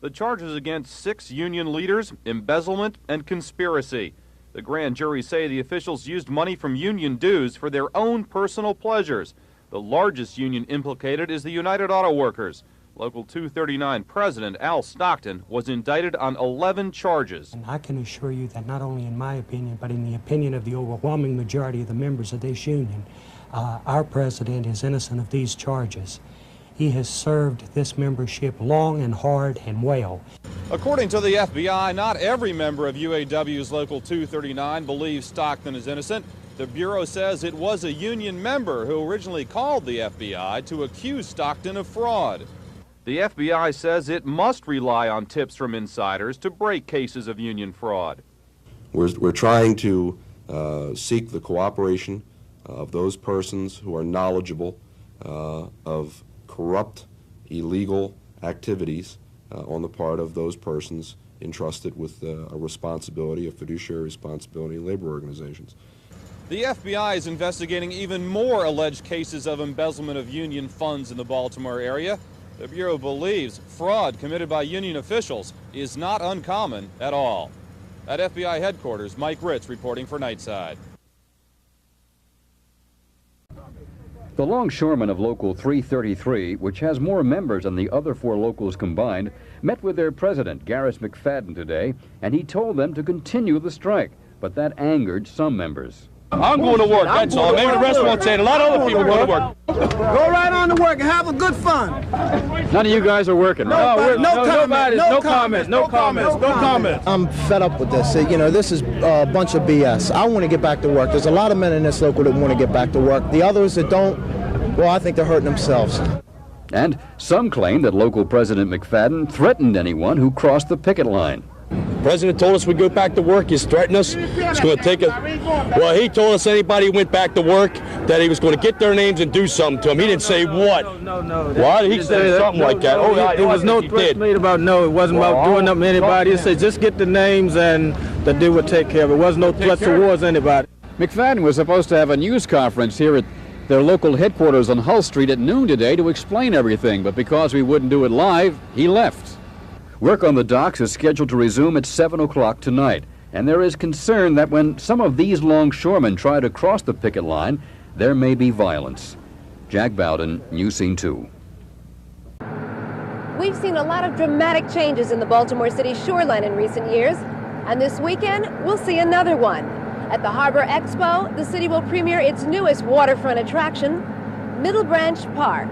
The charges against 6 union leaders, embezzlement, and conspiracy. The grand jury say the officials used money from union dues for their own personal pleasures. The largest union implicated is the United Auto Workers. Local 239 President Al Stockton was indicted on 11 charges. And I can assure you that not only in my opinion, but in the opinion of the overwhelming majority of the members of this union, our president is innocent of these charges. He has served this membership long and hard and well. According to the FBI, not every member of UAW's Local 239 believes Stockton is innocent. The Bureau says it was a union member who originally called the FBI to accuse Stockton of fraud. The FBI says it must rely on tips from insiders to break cases of union fraud. We're trying to seek the cooperation of those persons who are knowledgeable of corrupt, illegal activities on the part of those persons entrusted with a responsibility, a fiduciary responsibility in labor organizations. The FBI is investigating even more alleged cases of embezzlement of union funds in the Baltimore area. The Bureau believes fraud committed by union officials is not uncommon at all. At FBI headquarters, Mike Ritz reporting for Nightside. The Longshoremen of Local 333, which has more members than the other 4 locals combined, met with their president, Garris McFadden, today, and he told them to continue the strike, but that angered some members. I'm going to work, that's all. Maybe the rest won't say it. A lot of other people going to work. Go right on to work and have a good fun. None of you guys are working, right? No comments. I'm fed up with this. You know, this is a bunch of BS. I want to get back to work. There's a lot of men in this local that want to get back to work. The others that don't, well, I think they're hurting themselves. And some claim that local President McFadden threatened anyone who crossed the picket line. The president told us we'd go back to work. He's threatened us. It's going to take us. Well, he told us anybody who went back to work that he was going to get their names and do something to them. He didn't say what. No. What? He said something like that. Oh, there was no threat made about no. It wasn't about doing up anybody. It said just get the names and the deal would take care of it. There was no threat towards anybody. McFadden was supposed to have a news conference here at their local headquarters on Hull Street at noon today to explain everything, but because we wouldn't do it live, he left. Work on the docks is scheduled to resume at 7 o'clock tonight, and there is concern that when some of these longshoremen try to cross the picket line, there may be violence. Jack Bowden, News Scene 2. We've seen a lot of dramatic changes in the Baltimore City shoreline in recent years, and this weekend we'll see another one. At the Harbor Expo, the city will premiere its newest waterfront attraction, Middle Branch Park.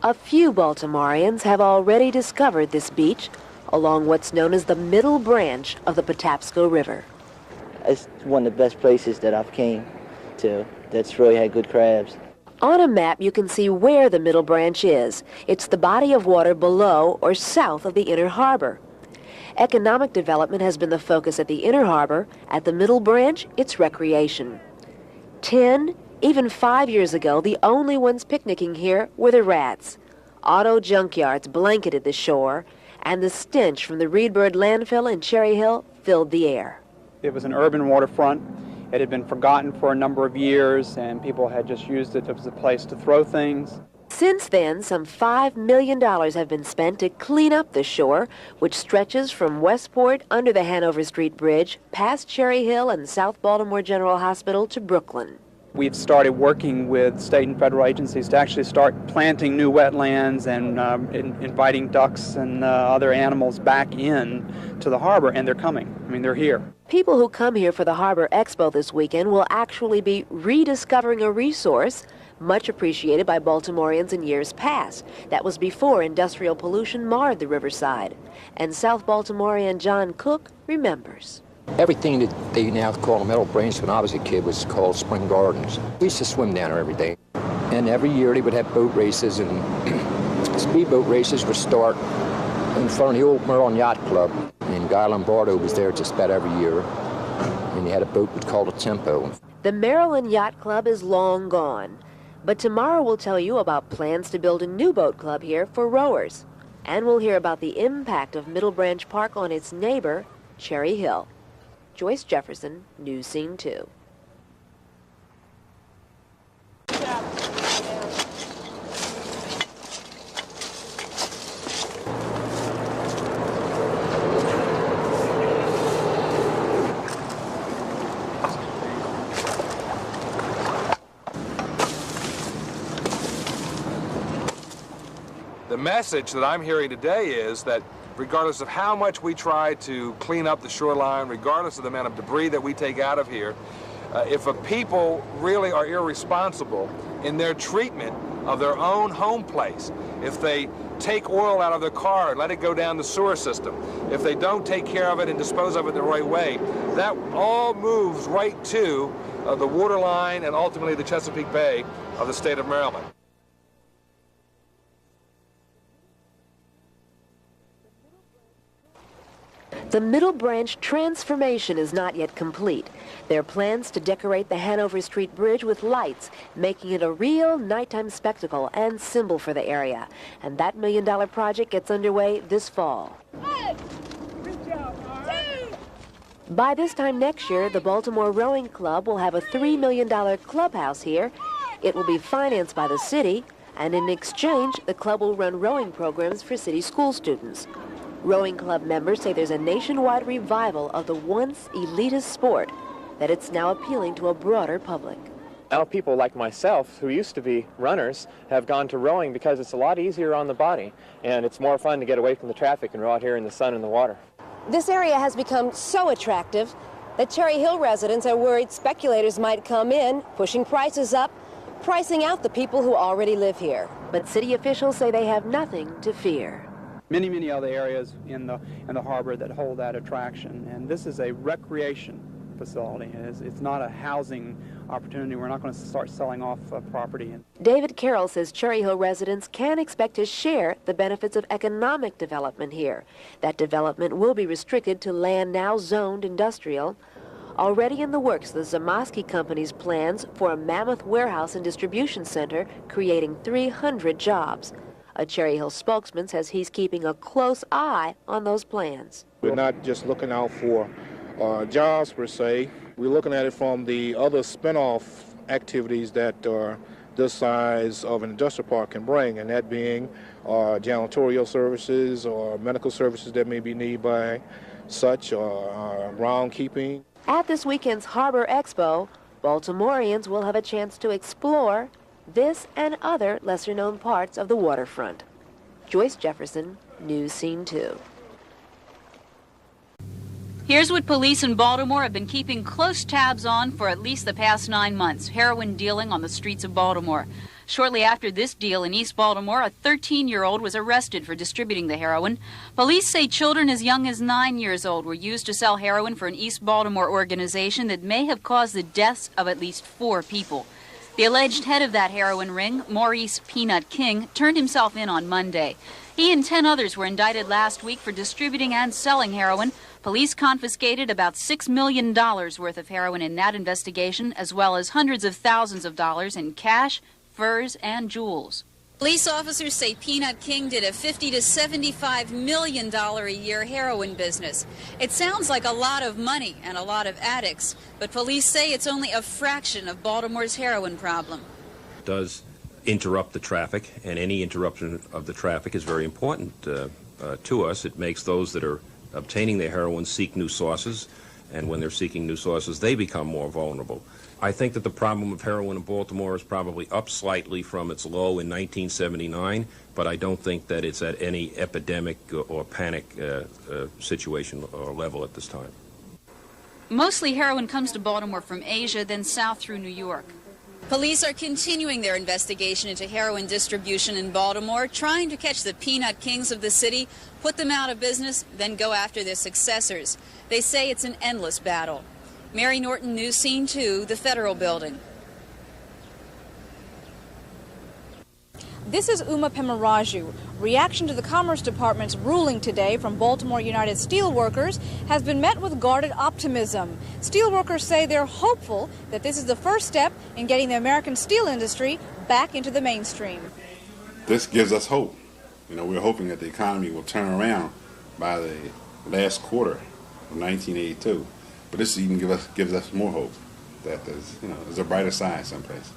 A few Baltimoreans have already discovered this beach along what's known as the middle branch of the Patapsco River. It's one of the best places that I've came to that's really had good crabs. On a map, you can see where the middle branch is. It's the body of water below or south of the inner harbor. Economic development has been the focus at the inner harbor. At the middle branch, it's recreation. 10, even 5 years ago, the only ones picnicking here were the rats. Auto junkyards blanketed the shore, and the stench from the Reedbird landfill in Cherry Hill filled the air. It was an urban waterfront. It had been forgotten for a number of years, and people had just used it as a place to throw things. Since then, some $5 million have been spent to clean up the shore, which stretches from Westport under the Hanover Street Bridge, past Cherry Hill and South Baltimore General Hospital to Brooklyn. We've started working with state and federal agencies to actually start planting new wetlands and inviting ducks and other animals back in to the harbor, and they're coming. I mean, they're here. People who come here for the Harbor Expo this weekend will actually be rediscovering a resource much appreciated by Baltimoreans in years past. That was before industrial pollution marred the riverside. And South Baltimorean John Cook remembers. Everything that they now call the Middle Branch when I was a kid was called Spring Gardens. We used to swim down there every day. And every year they would have boat races, and speedboat races would start in front of the old Merlin Yacht Club. And Guy Lombardo was there just about every year. And he had a boat called a Tempo. The Maryland Yacht Club is long gone. But tomorrow we'll tell you about plans to build a new boat club here for rowers. And we'll hear about the impact of Middle Branch Park on its neighbor, Cherry Hill. Joyce Jefferson, News Scene 2. The message that I'm hearing today is that regardless of how much we try to clean up the shoreline, regardless of the amount of debris that we take out of here, if a people really are irresponsible in their treatment of their own home place, if they take oil out of their car and let it go down the sewer system, if they don't take care of it and dispose of it the right way, that all moves right to the waterline and ultimately the Chesapeake Bay of the state of Maryland. The Middle Branch transformation is not yet complete. There are plans to decorate the Hanover Street Bridge with lights, making it a real nighttime spectacle and symbol for the area. And that $1 million project gets underway this fall. By this time next year, the Baltimore Rowing Club will have a $3 million clubhouse here. It will be financed by the city, and in exchange, the club will run rowing programs for city school students. Rowing club members say there's a nationwide revival of the once elitist sport, that it's now appealing to a broader public. Now people like myself, who used to be runners, have gone to rowing because it's a lot easier on the body, and it's more fun to get away from the traffic and row out here in the sun and the water. This area has become so attractive that Cherry Hill residents are worried speculators might come in, pushing prices up, pricing out the people who already live here. But city officials say they have nothing to fear. Many other areas in the harbor that hold that attraction, and this is a recreation facility. It's not a housing opportunity. We're not going to start selling off property. David Carroll says Cherry Hill residents can expect to share the benefits of economic development here. That development will be restricted to land now zoned industrial. Already in the works, the Zamoski Company's plans for a mammoth warehouse and distribution center, creating 300 jobs. A Cherry Hill spokesman says he's keeping a close eye on those plans. We're not just looking out for jobs per se. We're looking at it from the other spin-off activities that this size of an industrial park can bring, and that being janitorial services or medical services that may be needed by such, or groundkeeping. At this weekend's Harbor Expo, Baltimoreans will have a chance to explore this and other lesser-known parts of the waterfront. Joyce Jefferson, News Scene 2. Here's what police in Baltimore have been keeping close tabs on for at least the past 9 months: heroin dealing on the streets of Baltimore. Shortly after this deal in East Baltimore, a 13-year-old was arrested for distributing the heroin. Police say children as young as 9 years old were used to sell heroin for an East Baltimore organization that may have caused the deaths of at least 4 people. The alleged head of that heroin ring, Maurice Peanut King, turned himself in on Monday. He and 10 others were indicted last week for distributing and selling heroin. Police confiscated about $6 million worth of heroin in that investigation, as well as hundreds of thousands of dollars in cash, furs, and jewels. Police officers say Peanut King did a $50 to $75 million a year heroin business. It sounds like a lot of money and a lot of addicts, but police say it's only a fraction of Baltimore's heroin problem. It does interrupt the traffic, and any interruption of the traffic is very important to us. It makes those that are obtaining their heroin seek new sources, and when they're seeking new sources, they become more vulnerable. I think that the problem of heroin in Baltimore is probably up slightly from its low in 1979, but I don't think that it's at any epidemic or panic situation or level at this time. Mostly heroin comes to Baltimore from Asia, then south through New York. Police are continuing their investigation into heroin distribution in Baltimore, trying to catch the Peanut Kings of the city, put them out of business, then go after their successors. They say it's an endless battle. Mary Norton, News Scene 2, the Federal Building. This is Uma Pemaraju. Reaction to the Commerce Department's ruling today from Baltimore United Steelworkers has been met with guarded optimism. Steelworkers say they're hopeful that this is the first step in getting the American steel industry back into the mainstream. This gives us hope. You know, we're hoping that the economy will turn around by the last quarter of 1982. But this even gives us more hope that there's a brighter side someplace.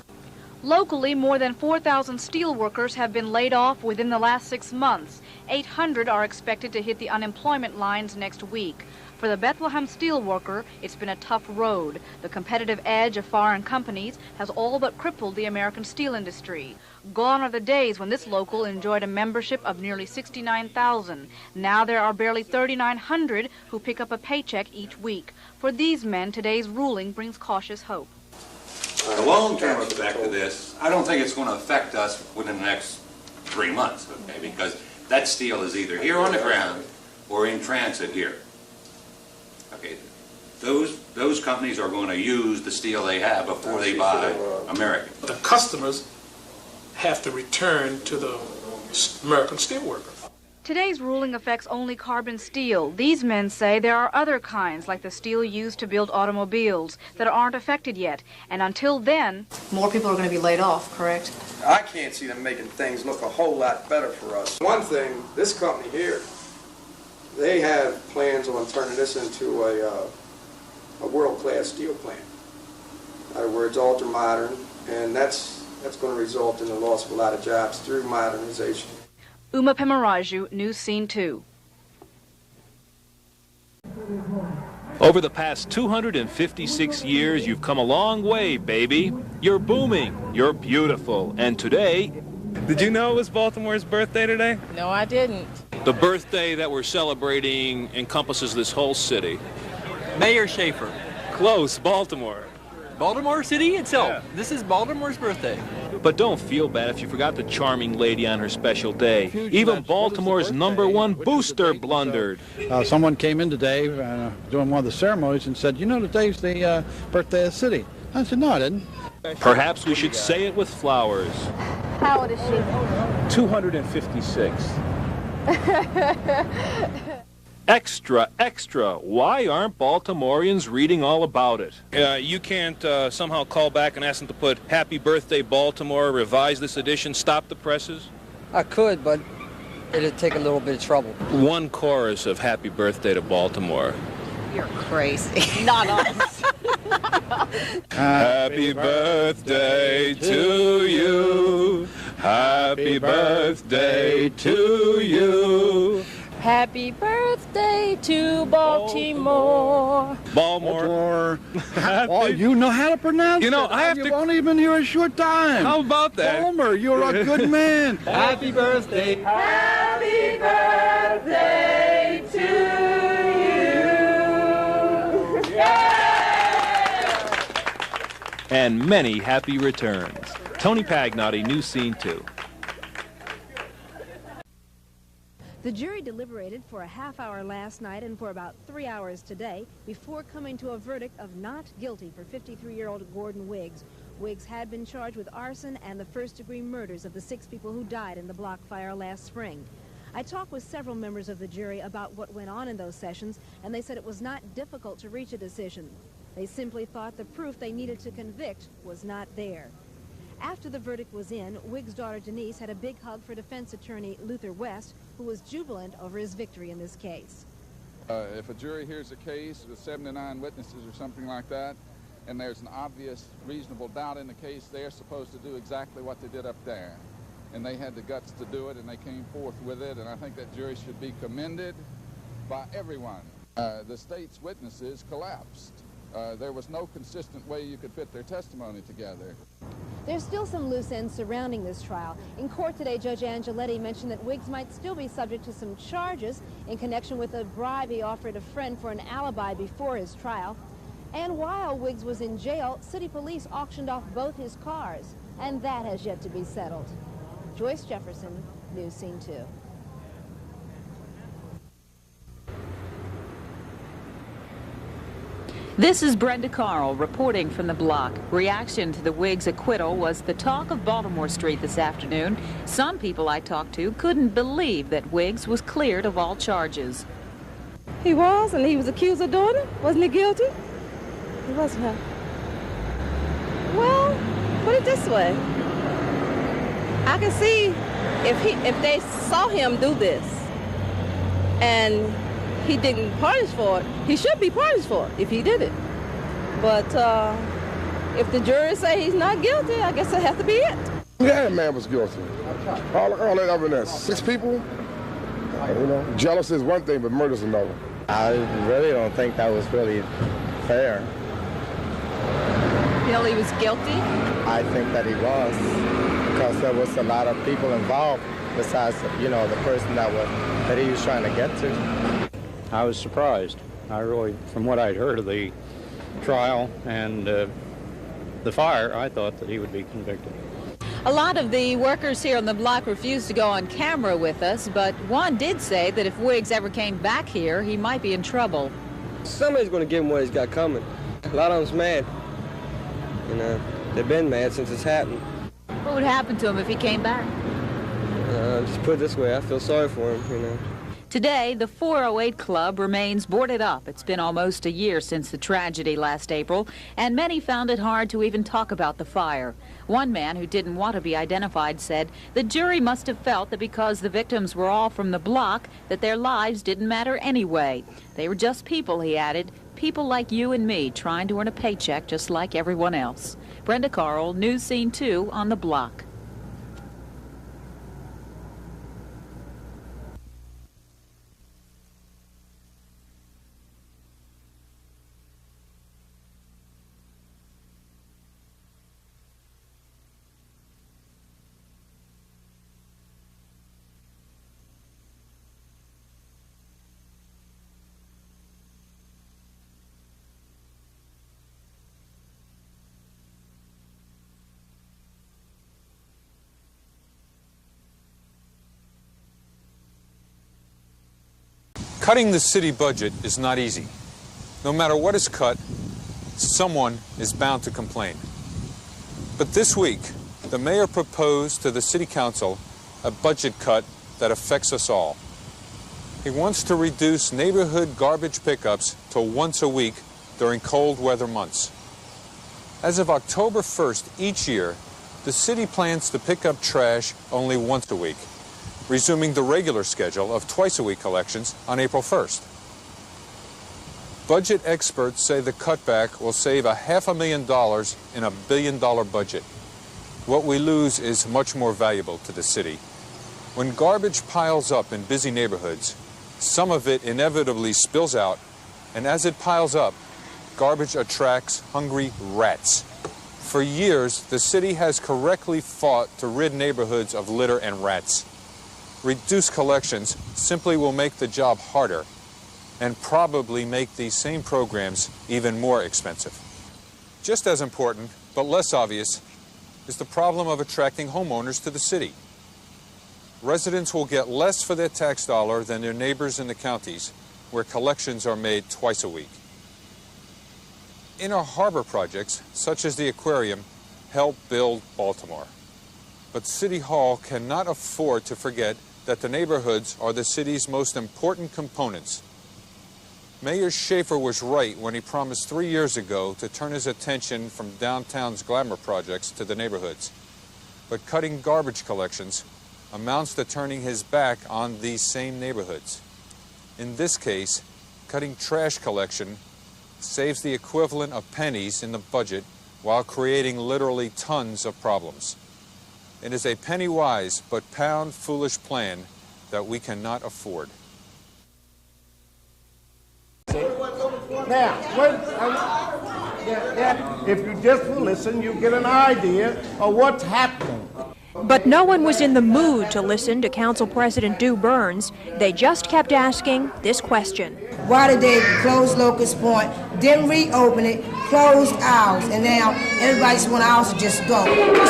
Locally, more than 4,000 steelworkers have been laid off within the last 6 months. 800 are expected to hit the unemployment lines next week. For the Bethlehem steelworker, it's been a tough road. The competitive edge of foreign companies has all but crippled the American steel industry. Gone are the days when this local enjoyed a membership of nearly 69,000. Now there are barely 3,900 who pick up a paycheck each week. For these men, today's ruling brings cautious hope. The long-term effect of this, I don't think it's going to affect us within the next 3 months, okay, because that steel is either here on the ground or in transit here. Okay, those companies are going to use the steel they have before they buy American. The customers have to return to the American steelworker. Today's ruling affects only carbon steel. These men say there are other kinds, like the steel used to build automobiles, that aren't affected yet. And until then, more people are going to be laid off, correct? I can't see them making things look a whole lot better for us. One thing, this company here, they have plans on turning this into a world-class steel plant. In other words, ultra-modern, and that's going to result in the loss of a lot of jobs through modernization. Uma Pemaraju, News Scene 2. Over the past 256 years, you've come a long way, baby. You're booming, you're beautiful, and today... Did you know it was Baltimore's birthday today? No, I didn't. The birthday that we're celebrating encompasses this whole city. Mayor Schaefer. Close, Baltimore. Baltimore City itself. Yeah. This is Baltimore's birthday. But don't feel bad if you forgot the charming lady on her special day. Even Baltimore's #1 booster blundered. Someone came in today doing one of the ceremonies and said, you know, today's the birthday of the city. I said, no, I didn't. Perhaps we should say it with flowers. How old is she? 256. Extra, extra. Why aren't Baltimoreans reading all about it? You can't somehow call back and ask them to put Happy Birthday Baltimore, revise this edition, stop the presses? I could, but it'd take a little bit of trouble. One chorus of Happy Birthday to Baltimore. You're crazy. Not us. Happy birthday to you. Happy birthday to you. Happy birthday to Baltimore. Baltimore. Oh, you know how to pronounce it. You know, I have You've to... only been here a short time. How about that? Balmer, you're a good man. Happy birthday. Happy birthday to you. Yeah! And many happy returns. Tony Pagnotti, News Scene 2. The jury deliberated for a half hour last night and for about 3 hours today before coming to a verdict of not guilty for 53-year-old Gordon Wiggs. Wiggs had been charged with arson and the first-degree murders of the 6 people who died in the block fire last spring. I talked with several members of the jury about what went on in those sessions, and they said it was not difficult to reach a decision. They simply thought the proof they needed to convict was not there. After the verdict was in, Wiggs' daughter Denise had a big hug for defense attorney Luther West, who was jubilant over his victory in this case. If a jury hears a case with 79 witnesses or something like that, and there's an obvious reasonable doubt in the case, they're supposed to do exactly what they did up there. And they had the guts to do it, and they came forth with it, and I think that jury should be commended by everyone. The state's witnesses collapsed. There was no consistent way you could fit their testimony together. There's still some loose ends surrounding this trial. In court today, Judge Angeletti mentioned that Wiggs might still be subject to some charges in connection with a bribe he offered a friend for an alibi before his trial. And while Wiggs was in jail, city police auctioned off both his cars, and that has yet to be settled. Joyce Jefferson, News Scene 2. This is Brenda Carl reporting from the block. Reaction to the Wiggs acquittal was the talk of Baltimore Street this afternoon. Some people I talked to couldn't believe that Wiggs was cleared of all charges. He was, and he was accused of doing it. Wasn't he guilty? He wasn't, huh? Well, put it this way. I can see if they saw him do this and he didn't punish for it, he should be punished for it if he did it. But if the jury say he's not guilty, I guess that has to be it. Yeah, that man was guilty. All that evidence, 6 people, you know, jealousy is one thing, but murder's another. I really don't think that was really fair. You feel he was guilty? I think that he was, because there was a lot of people involved besides, you know, the person that he was trying to get to. I was surprised. I really, from what I'd heard of the trial and the fire, I thought that he would be convicted. A lot of the workers here on the block refused to go on camera with us, but one did say that if Wiggs ever came back here, he might be in trouble. Somebody's going to give him what he's got coming. A lot of them's mad. You know, they've been mad since it's happened. What would happen to him if he came back? Just put it this way, I feel sorry for him, you know. Today, the 408 Club remains boarded up. It's been almost a year since the tragedy last April, and many found it hard to even talk about the fire. One man who didn't want to be identified said the jury must have felt that because the victims were all from the block, that their lives didn't matter anyway. They were just people, he added, people like you and me trying to earn a paycheck just like everyone else. Brenda Carl, News Scene 2 on the block. Cutting the city budget is not easy. No matter what is cut, someone is bound to complain. But this week, the mayor proposed to the city council a budget cut that affects us all. He wants to reduce neighborhood garbage pickups to once a week during cold weather months. As of October 1st each year, the city plans to pick up trash only once a week, resuming the regular schedule of twice-a-week collections on April 1st. Budget experts say the cutback will save $500,000 in a billion-dollar budget. What we lose is much more valuable to the city. When garbage piles up in busy neighborhoods, some of it inevitably spills out, and as it piles up, garbage attracts hungry rats. For years, the city has correctly fought to rid neighborhoods of litter and rats. Reduced collections simply will make the job harder and probably make these same programs even more expensive. Just as important, but less obvious, is the problem of attracting homeowners to the city. Residents will get less for their tax dollar than their neighbors in the counties, where collections are made twice a week. Inner harbor projects, such as the aquarium, help build Baltimore. But City Hall cannot afford to forget that the neighborhoods are the city's most important components. Mayor Schaefer was right when he promised 3 years ago to turn his attention from downtown's glamour projects to the neighborhoods. But cutting garbage collections amounts to turning his back on these same neighborhoods. In this case, cutting trash collection saves the equivalent of pennies in the budget while creating literally tons of problems. It is a penny-wise but pound-foolish plan that we cannot afford. Now, if you just listen, you get an idea of what's happening. But no one was in the mood to listen to Council President Dew Burns. They just kept asking this question. Why did they close Locust Point, didn't reopen it, closed ours, and now everybody just want ours to just go?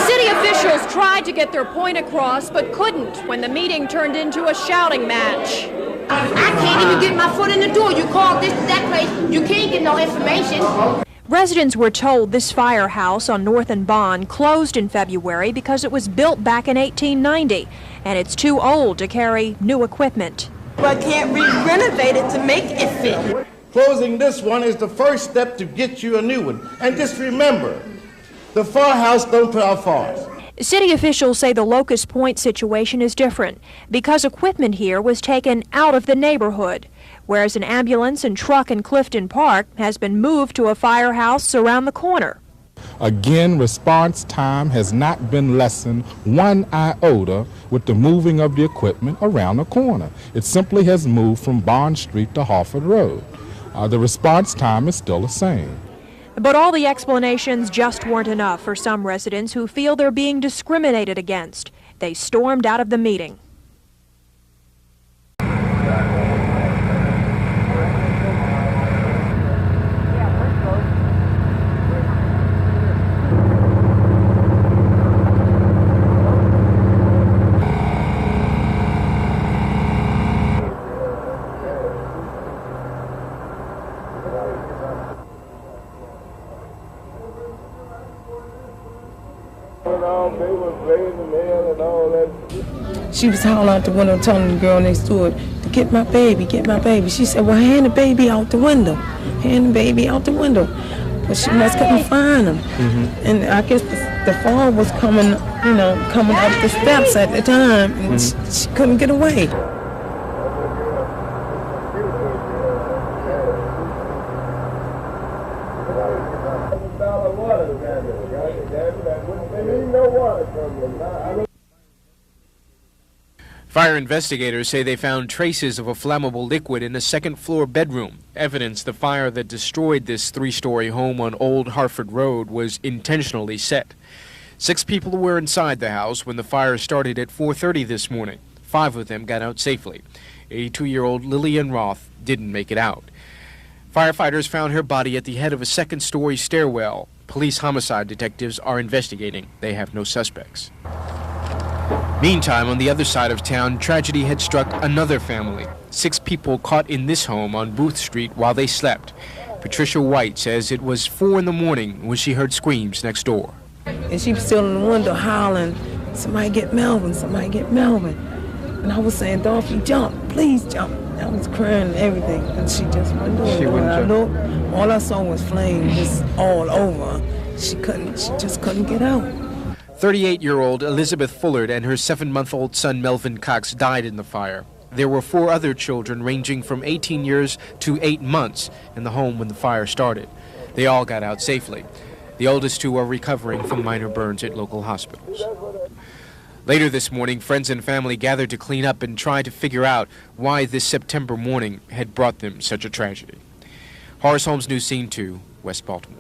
City officials tried to get their point across, but couldn't when the meeting turned into a shouting match. I can't even get my foot in the door. You call this, that place, you can't get no information. Residents were told this firehouse on North and Bond closed in February because it was built back in 1890, and it's too old to carry new equipment. But can't we renovate it to make it fit? Closing this one is the first step to get you a new one. And just remember, the firehouse don't put out fires. City officials say the Locust Point situation is different because equipment here was taken out of the neighborhood, whereas an ambulance and truck in Clifton Park has been moved to a firehouse around the corner. Again, response time has not been lessened one iota with the moving of the equipment around the corner. It simply has moved from Bond Street to Harford Road. The response time is still the same. But all the explanations just weren't enough for some residents who feel they're being discriminated against. They stormed out of the meeting. She was hauling out the window telling the girl next door to get my baby, get my baby. She said, well, hand the baby out the window. Hand the baby out the window. But she must couldn't find him. And I guess the fall was coming, coming up the steps at the time, and she couldn't get away. Fire investigators say they found traces of a flammable liquid in a second-floor bedroom. Evidence the fire that destroyed this three-story home on Old Harford Road was intentionally set. 6 people were inside the house when the fire started at 4:30 this morning. 5 of them got out safely. 82-year-old Lillian Roth didn't make it out. Firefighters found her body at the head of a second-story stairwell. Police homicide detectives are investigating. They have no suspects. Meantime, on the other side of town, tragedy had struck another family. 6 people caught in this home on Booth Street while they slept. Patricia White says it was 4 in the morning when she heard screams next door. And she was still in the window howling, somebody get Melvin, somebody get Melvin. And I was saying, Dorothy, jump, please jump. I was crying and everything, and she just wouldn't do it. She wouldn't jump. Looked, all I saw was flames just all over. She just couldn't get out. 38-year-old Elizabeth Fullard and her 7-month-old son Melvin Cox died in the fire. There were 4 other children ranging from 18 years to 8 months in the home when the fire started. They all got out safely. The oldest 2 are recovering from minor burns at local hospitals. Later this morning, friends and family gathered to clean up and try to figure out why this September morning had brought them such a tragedy. Horace Holmes, News Scene 2, West Baltimore.